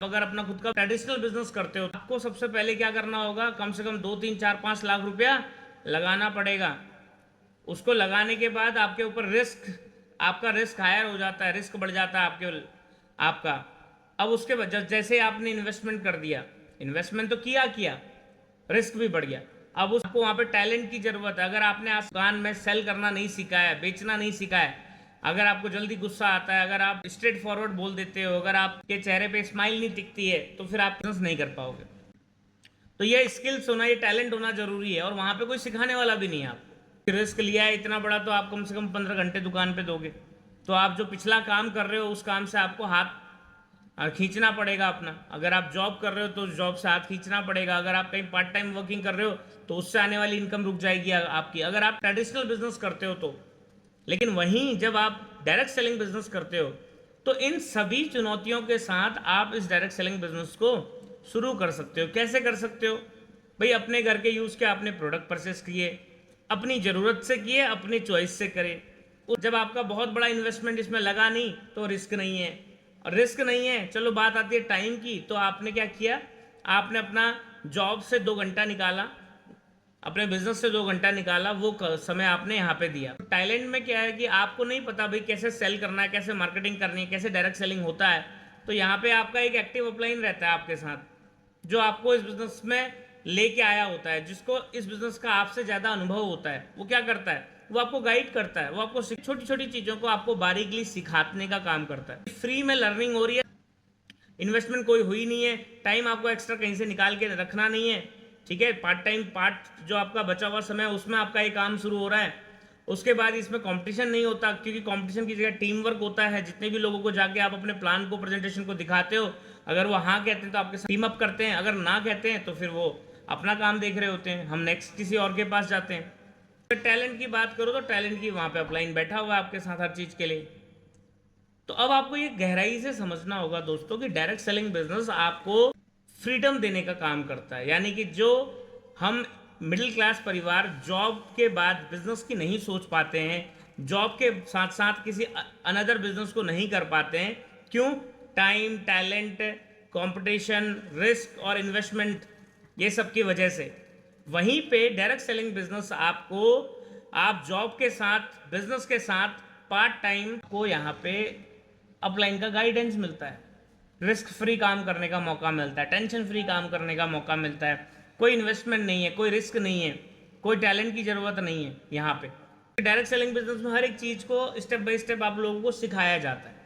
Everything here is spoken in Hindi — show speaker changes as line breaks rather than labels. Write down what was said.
अगर अपना खुद का ट्रेडिशनल बिजनेस करते हो, आपको सबसे पहले क्या करना होगा, कम से कम 2, 3, 4, 5 लाख रुपया लगाना पड़ेगा। उसको लगाने के बाद आपके ऊपर आपका रिस्क हायर हो जाता है, रिस्क बढ़ जाता है आपका। अब उसके बाद जैसे आपने इन्वेस्टमेंट कर दिया, इन्वेस्टमेंट तो किया, रिस्क भी बढ़ गया। अब उसको वहां पे टैलेंट की जरूरत है। अगर आपने आज दुकान में सेल करना नहीं सीखा है, बेचना नहीं सीखा है, अगर आपको जल्दी गुस्सा आता है, अगर आप स्ट्रेट फॉरवर्ड बोल देते हो, अगर आपके चेहरे पे स्माइल नहीं दिखती है, तो फिर आप बिजनेस नहीं कर पाओगे। तो ये स्किल्स होना, ये टैलेंट होना जरूरी है, और वहां पे कोई सिखाने वाला भी नहीं है आपको। रिस्क लिया है इतना बड़ा, तो आप कम से कम 15 घंटे दुकान पे दोगे, तो आप जो पिछला काम कर रहे हो उस काम से आपको हाथ खींचना पड़ेगा अपना। अगर आप जॉब कर रहे हो तो जॉब से हाथ खींचना पड़ेगा। अगर आप कहीं पार्ट टाइम वर्किंग कर रहे हो तो उससे आने वाली इनकम रुक जाएगी आपकी, अगर आप ट्रेडिशनल बिजनेस करते हो तो। लेकिन वहीं जब आप डायरेक्ट सेलिंग बिजनेस करते हो, तो इन सभी चुनौतियों के साथ आप इस डायरेक्ट सेलिंग बिजनेस को शुरू कर सकते हो। कैसे कर सकते हो भाई? अपने घर के यूज़ के आपने प्रोडक्ट परचेस किए, अपनी ज़रूरत से किए, अपनी चॉइस से करे। जब आपका बहुत बड़ा इन्वेस्टमेंट इसमें लगा नहीं, तो रिस्क नहीं है। और रिस्क नहीं है, चलो बात आती है टाइम की, तो आपने क्या किया, आपने अपना जॉब से 2 घंटा निकाला, अपने बिजनेस से 2 घंटा निकाला, वो समय आपने यहाँ पे दिया। टैलेंट में क्या है कि आपको नहीं पता भाई कैसे सेल करना है, कैसे मार्केटिंग करनी है, कैसे डायरेक्ट सेलिंग होता है। तो यहाँ पे आपका एक एक्टिव अपलाइन रहता है आपके साथ, जो आपको इस बिजनेस में लेके आया होता है, जिसको इस बिजनेस का आपसे ज़्यादा अनुभव होता है। वो क्या करता है, वो आपको गाइड करता है, वो आपको छोटी छोटी चीज़ों को आपको बारीकली सिखाने का काम करता है। फ्री में लर्निंग हो रही है, इन्वेस्टमेंट कोई हुई नहीं है, टाइम आपको एक्स्ट्रा कहीं से निकाल के रखना नहीं है, ठीक है। पार्ट जो आपका बचा हुआ समय है उसमें आपका ये काम शुरू हो रहा है। उसके बाद इसमें कंपटीशन नहीं होता, क्योंकि कंपटीशन की जगह टीम वर्क होता है। जितने भी लोगों को जाके आप अपने प्लान को, प्रेजेंटेशन को दिखाते हो, अगर वो हाँ कहते हैं तो आपके साथ टीम अप करते हैं, अगर ना कहते हैं तो फिर वो अपना काम देख रहे होते हैं, हम नेक्स्ट किसी और के पास जाते हैं। टैलेंट की बात करो तो टैलेंट की वहाँ पे अपलाइन बैठा हुआ है आपके साथ हर चीज़ के लिए। तो अब आपको ये गहराई से समझना होगा दोस्तों कि डायरेक्ट सेलिंग बिजनेस आपको फ्रीडम देने का काम करता है। यानी कि जो हम मिडिल क्लास परिवार जॉब के बाद बिजनेस की नहीं सोच पाते हैं, जॉब के साथ साथ किसी अनदर बिजनेस को नहीं कर पाते हैं, क्यों? टाइम, टैलेंट, कंपटीशन, रिस्क और इन्वेस्टमेंट, ये सब की वजह से। वहीं पे डायरेक्ट सेलिंग बिजनेस आपको, आप जॉब के साथ, बिजनेस के साथ पार्ट टाइम को यहाँ पे अपलाइन का गाइडेंस मिलता है, रिस्क फ्री काम करने का मौका मिलता है, टेंशन फ्री काम करने का मौका मिलता है। कोई इन्वेस्टमेंट नहीं है, कोई रिस्क नहीं है, कोई टैलेंट की ज़रूरत नहीं है यहाँ पे। डायरेक्ट सेलिंग बिजनेस में हर एक चीज़ को स्टेप बाय स्टेप आप लोगों को सिखाया जाता है।